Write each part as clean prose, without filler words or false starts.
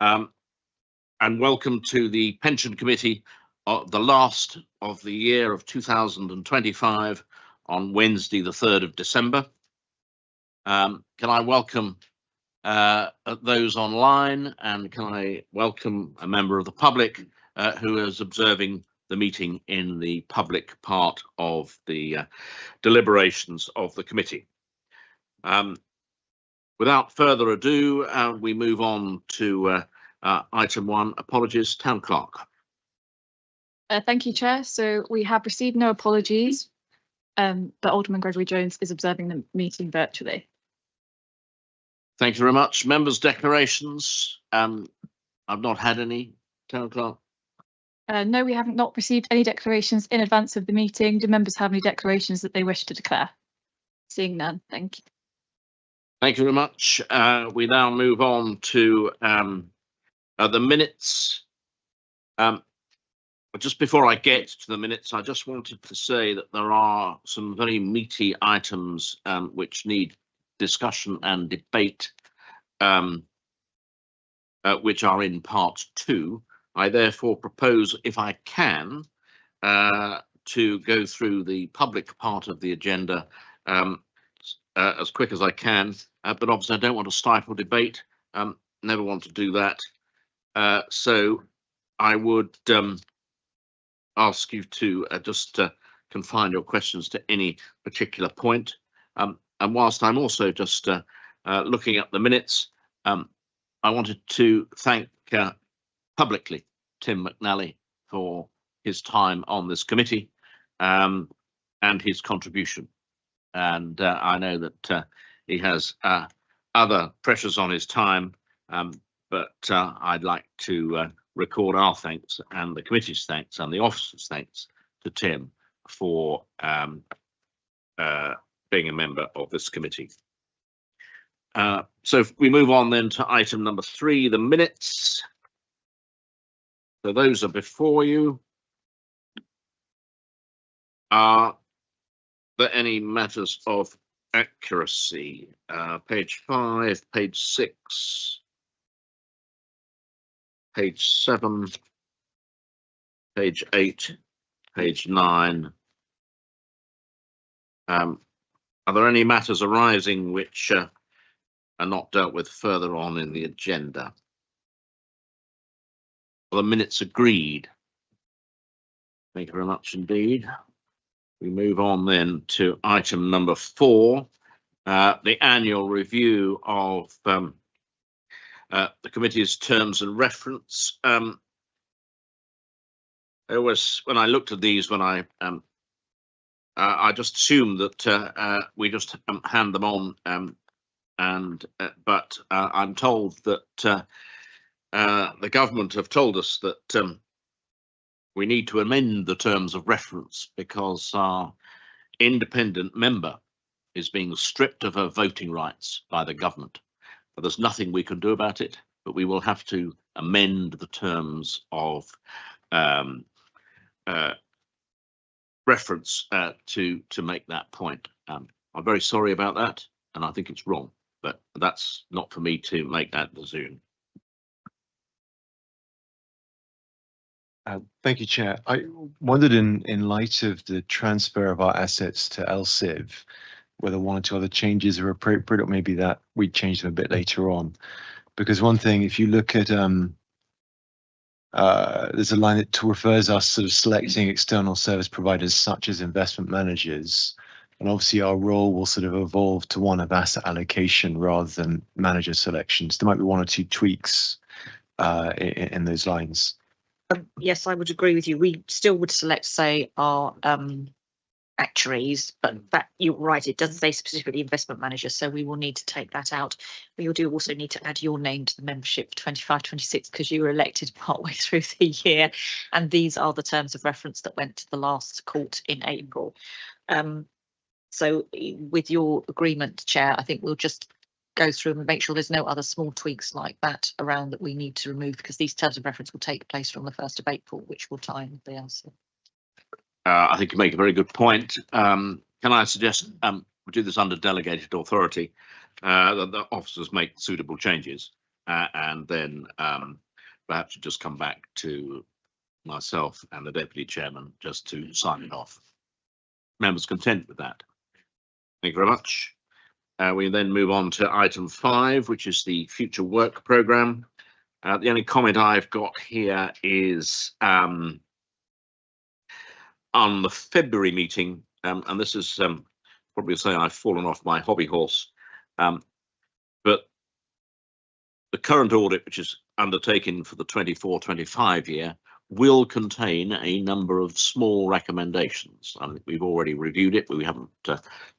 And welcome to the Pension Committee, the last of the year of 2025 on Wednesday, the 3rd of December. Can I welcome those online, and can I welcome a member of the public who is observing the meeting in the public part of the deliberations of the committee. Without further ado, we move on to item 1, apologies, Town Clerk. Thank you, Chair. So we have received no apologies, but Alderman Gregory Jones is observing the meeting virtually. Thank you very much. Members' declarations. I've not had any, Town Clerk. No, we haven't not received any declarations in advance of the meeting. Do members have any declarations that they wish to declare? Seeing none, thank you. Thank you very much. We now move on to the minutes. Just before I get to the minutes, I just wanted to say that there are some very meaty items which need discussion and debate, which are in part 2. I therefore propose, if I can, to go through the public part of the agenda as quick as I can, but obviously I don't want to stifle debate, never want to do that. So I would ask you to just confine your questions to any particular point. And whilst I'm also just looking at the minutes, I wanted to thank publicly Tim McNally for his time on this committee and his contribution. And I know that he has other pressures on his time, but I'd like to record our thanks and the committee's thanks and the officers' thanks to Tim for being a member of this committee. So if we move on then to item number 3, the minutes. So those are before you. Are there any matters of accuracy? Page 5, page 6, page 7, page 8, page 9. Are there any matters arising which are not dealt with further on in the agenda? Are the minutes agreed? Thank you very much indeed. We move on then to item number 4, the annual review of the committee's terms and reference. It was, when I looked at these, when I just assumed that we just hand them on, but I'm told that the government have told us that we need to amend the terms of reference because our independent member is being stripped of her voting rights by the government. But there's nothing we can do about it, but we will have to amend the terms of reference to make that point. I'm very sorry about that, and I think it's wrong, but that's not for me to make that decision. Thank you, Chair. I wondered, in light of the transfer of our assets to LCIV, whether 1 or 2 other changes are appropriate, or maybe that we change them a bit later on. Because one thing, if you look at there's a line that refers us sort of selecting external service providers such as investment managers, and obviously our role will sort of evolve to one of asset allocation rather than manager selections. There might be 1 or 2 tweaks in those lines. Yes, I would agree with you. We still would select, say, our actuaries, but that, you're right, it doesn't say specifically investment manager, so we will need to take that out. But you do also need to add your name to the membership for 25-26 because you were elected partway through the year, and these are the terms of reference that went to the last court in April. So with your agreement, Chair, I think we'll just go through and make sure there's no other small tweaks like that around that we need to remove, because these terms of reference will take place from the 1st of April, which will tie in with the LC. I think you make a very good point. Can I suggest we do this under delegated authority, that the officers make suitable changes, and then perhaps just come back to myself and the deputy chairman just to sign it off. Members content with that? Thank you very much. We then move on to item 5, which is the future work programme. The only comment I've got here is on the February meeting, and this is probably saying I've fallen off my hobby horse, but the current audit, which is undertaken for the 24-25 year, will contain a number of small recommendations. I think we've already reviewed it, but we haven't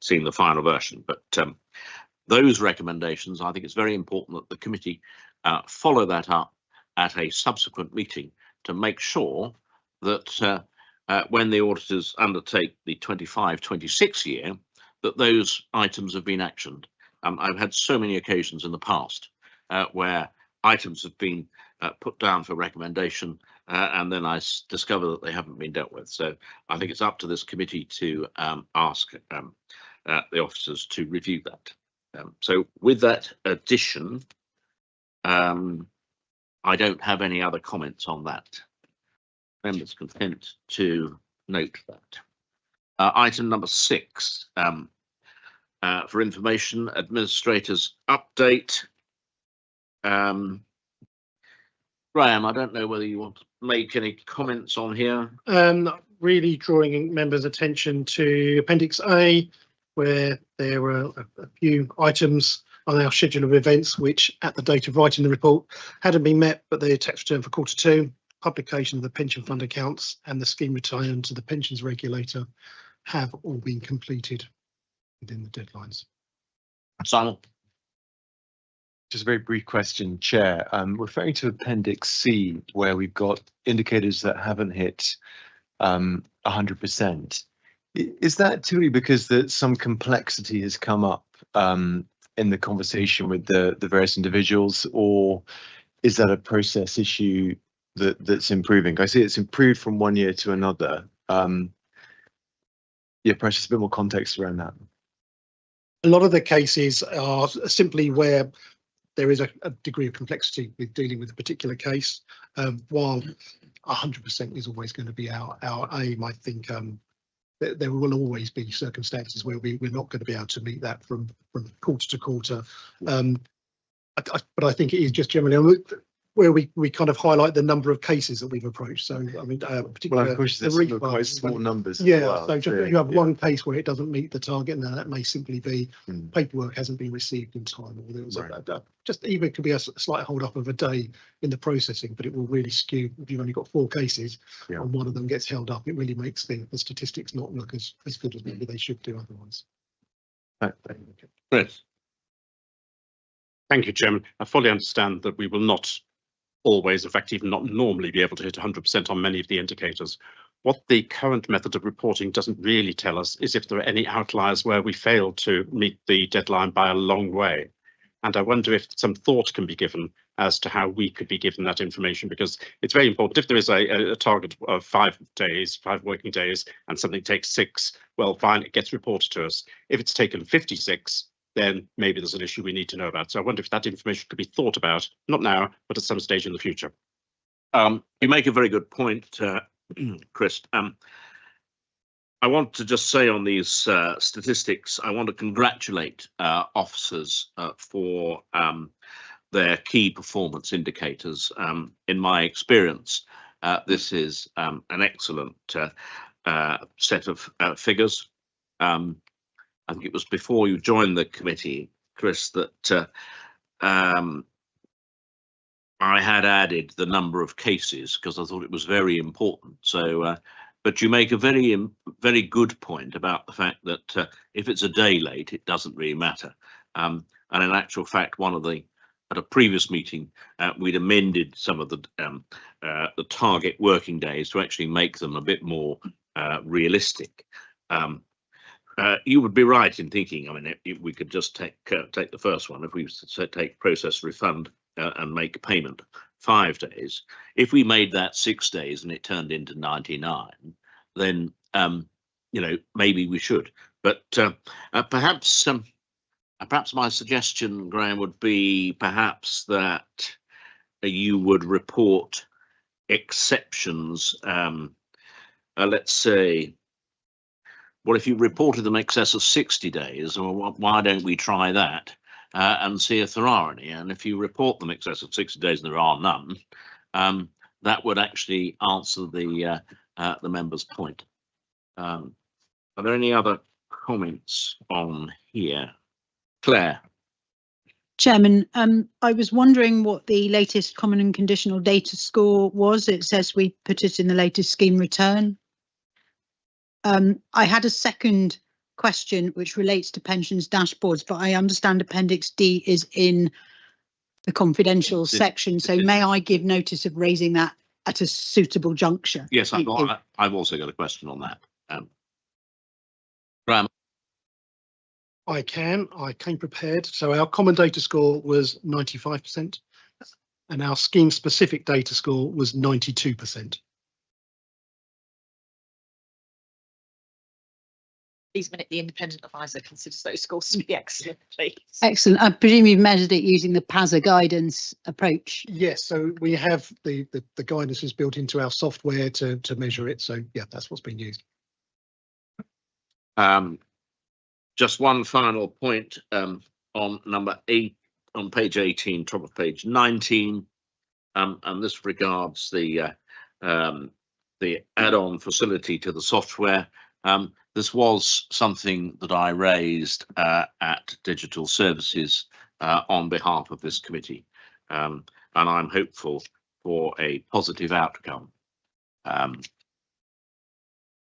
seen the final version. But those recommendations, I think it's very important that the committee follow that up at a subsequent meeting to make sure that when the auditors undertake the 25-26 year, that those items have been actioned. I've had so many occasions in the past where items have been put down for recommendation and then I discover that they haven't been dealt with. So I think it's up to this committee to ask the officers to review that. So with that addition, I don't have any other comments on that. Members content to note that. Item number 6, for information, administrators update. Graham, I don't know whether you want to make any comments on here. Really drawing members' attention to Appendix A, where there were a few items on our schedule of events which, at the date of writing the report, hadn't been met, but the tax return for Q2, publication of the pension fund accounts and the scheme return to the pensions regulator have all been completed within the deadlines. Simon? Just a very brief question, Chair. Referring to Appendix C, where we've got indicators that haven't hit 100%, is that truly because that some complexity has come up in the conversation with the various individuals, or is that a process issue that's improving? I see it's improved from one year to another. Yeah, perhaps just a bit more context around that. A lot of the cases are simply where there is a degree of complexity with dealing with a particular case, while 100% is always going to be our aim. I think there will always be circumstances where we're not going to be able to meet that from quarter to quarter. But I think it is just generally where we kind of highlight the number of cases that we've approached. So I mean, particularly of course, there's quite small numbers. Yeah, well, so just you have one case where it doesn't meet the target, and that may simply be paperwork hasn't been received in time, or there was just even it could be a slight hold up of a day in the processing, but it will really skew if you've only got 4 cases and one of them gets held up. It really makes the statistics not look as good as maybe they should do otherwise. Chris? Thank you, Chairman. I fully understand that we will not always, in fact, even not normally be able to hit 100% on many of the indicators. What the current method of reporting doesn't really tell us is if there are any outliers where we fail to meet the deadline by a long way. And I wonder if some thought can be given as to how we could be given that information, because it's very important. If there is a target of 5 days, 5 working days, and something takes 6, well, fine, it gets reported to us. If it's taken 56, then maybe there's an issue we need to know about. So I wonder if that information could be thought about, not now, but at some stage in the future. You make a very good point, Chris. I want to just say on these statistics, I want to congratulate officers for their key performance indicators. In my experience, this is an excellent set of figures. I think it was before you joined the committee, Chris, that I had added the number of cases because I thought it was very important. So, but you make a very good point about the fact that if it's a day late, it doesn't really matter. And in actual fact, at a previous meeting, we'd amended some of the target working days to actually make them a bit more realistic. You would be right in thinking, I mean, if we could just take the first one, if we take process refund and make payment 5 days, if we made that 6 days and it turned into 99, then, you know, maybe we should. But perhaps Perhaps my suggestion, Graham, would be perhaps that you would report exceptions. Let's say, well, if you reported them in excess of 60 days, well, why don't we try that and see if there are any? And if you report them in excess of 60 days and there are none, that would actually answer the member's point. Are there any other comments on here? Claire. Chairman, I was wondering what the latest common and conditional data score was. It says we put it in the latest scheme return. I had a second question which relates to pensions dashboards, but I understand Appendix D is in the confidential section. So may I give notice of raising that at a suitable juncture? Yes, I've also got a question on that. Graham. I came prepared. So our common data score was 95% and our scheme specific data score was 92%. Please minute the independent advisor considers those scores to be excellent, please. Excellent. I presume you've measured it using the PASA guidance approach. Yes, so we have the guidance is built into our software to measure it. So yeah, that's what's been used. Just one final point on number 8 on page 18, top of page 19, and this regards the add-on facility to the software. This was something that I raised at Digital Services on behalf of this committee, and I'm hopeful for a positive outcome.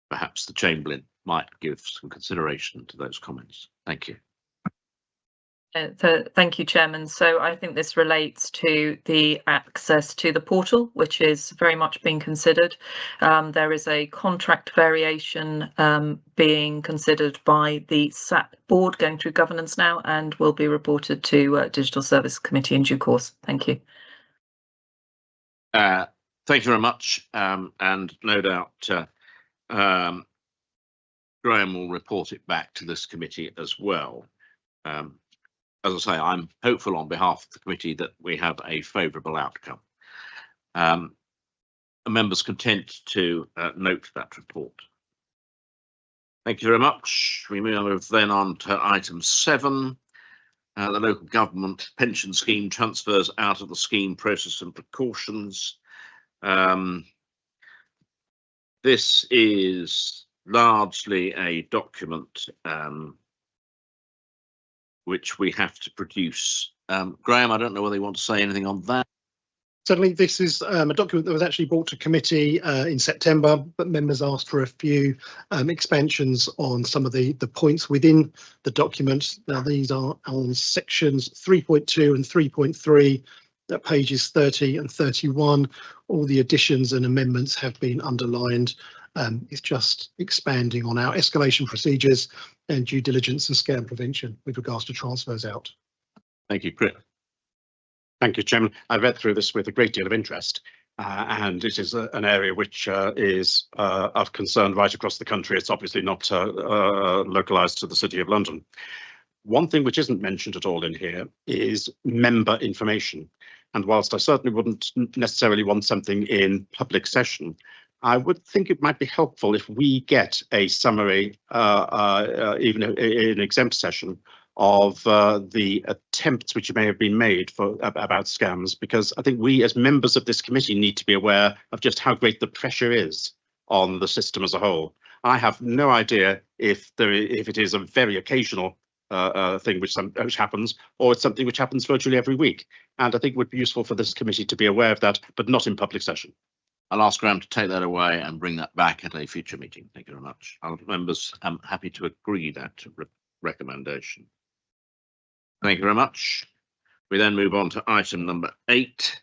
Perhaps the Chamberlain might give some consideration to those comments. Thank you. Thank you, Chairman. So I think this relates to the access to the portal, which is very much being considered. There is a contract variation being considered by the SAP board going through governance now and will be reported to Digital Service Committee in due course. Thank you. Thank you very much. And no doubt Graham will report it back to this committee as well. As I say, I'm hopeful on behalf of the committee that we have a favourable outcome. A member's content to note that report. Thank you very much. We move then on to item 7, the local government pension scheme transfers out of the scheme process and precautions. This is largely a document which we have to produce. Graham, I don't know whether you want to say anything on that. Certainly, this is a document that was actually brought to committee in September, but members asked for a few expansions on some of the points within the document. Now, these are on sections 3.2 and 3.3 at pages 30 and 31. All the additions and amendments have been underlined. It's just expanding on our escalation procedures and due diligence and scam prevention with regards to transfers out. Thank you, Chris. Thank you, Chairman. I read through this with a great deal of interest, and it is an area which is of concern right across the country. It's obviously not localised to the City of London. One thing which isn't mentioned at all in here is member information. And whilst I certainly wouldn't necessarily want something in public session, I would think it might be helpful if we get a summary, even in exempt session, of the attempts which may have been made about scams, because I think we as members of this committee need to be aware of just how great the pressure is on the system as a whole. I have no idea if it is a very occasional thing which happens, or it's something which happens virtually every week. And I think it would be useful for this committee to be aware of that, but not in public session. I'll ask Graham to take that away and bring that back at a future meeting. Thank you very much. Our members, I'm happy to agree that recommendation. Thank you very much. We then move on to item number 8,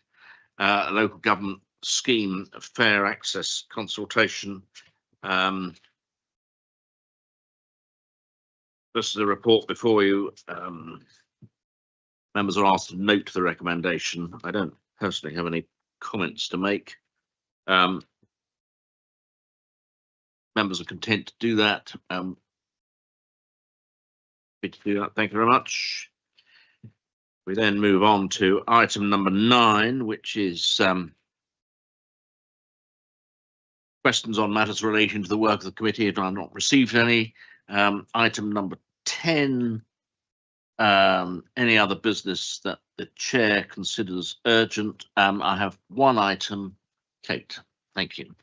local government scheme fair access consultation. This is a report before you. Members are asked to note the recommendation. I don't personally have any comments to make. Members are content to do that. Happy to do that. Thank you very much. We then move on to item number 9, which is questions on matters relating to the work of the committee. If I've not received any. Item number 10, any other business that the chair considers urgent. I have one item. Kate, thank you.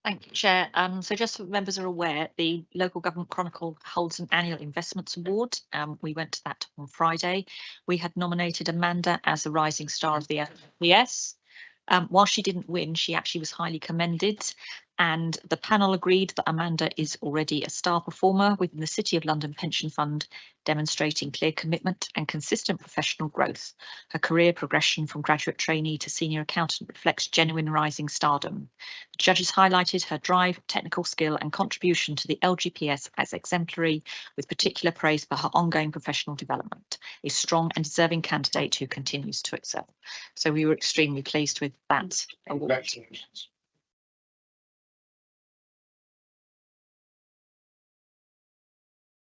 Thank you, Chair. So just so members are aware, the Local Government Chronicle holds an annual investments award. We went to that on Friday. We had nominated Amanda as the rising star of the LPS. While she didn't win, she actually was highly commended, and the panel agreed that Amanda is already a star performer within the City of London Pension Fund, demonstrating clear commitment and consistent professional growth. Her career progression from graduate trainee to senior accountant reflects genuine rising stardom. The judges highlighted her drive, technical skill and contribution to the LGPS as exemplary, with particular praise for her ongoing professional development, a strong and deserving candidate who continues to excel. So we were extremely pleased with that award. Congratulations.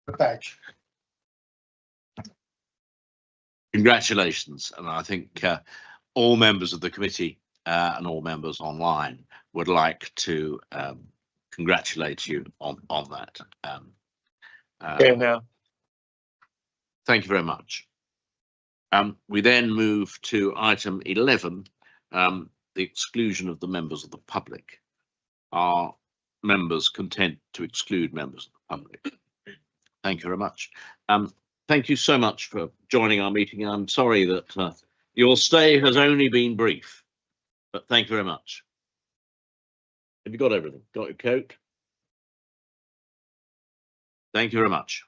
The badge. Congratulations, and I think all members of the committee and all members online would like to congratulate you on that. Thank you very much. We then move to item 11, the exclusion of the members of the public. Are members content to exclude members of the public? Thank you very much. Thank you so much for joining our meeting. I'm sorry that your stay has only been brief, but thank you very much. Have you got everything? Got your coat? Thank you very much.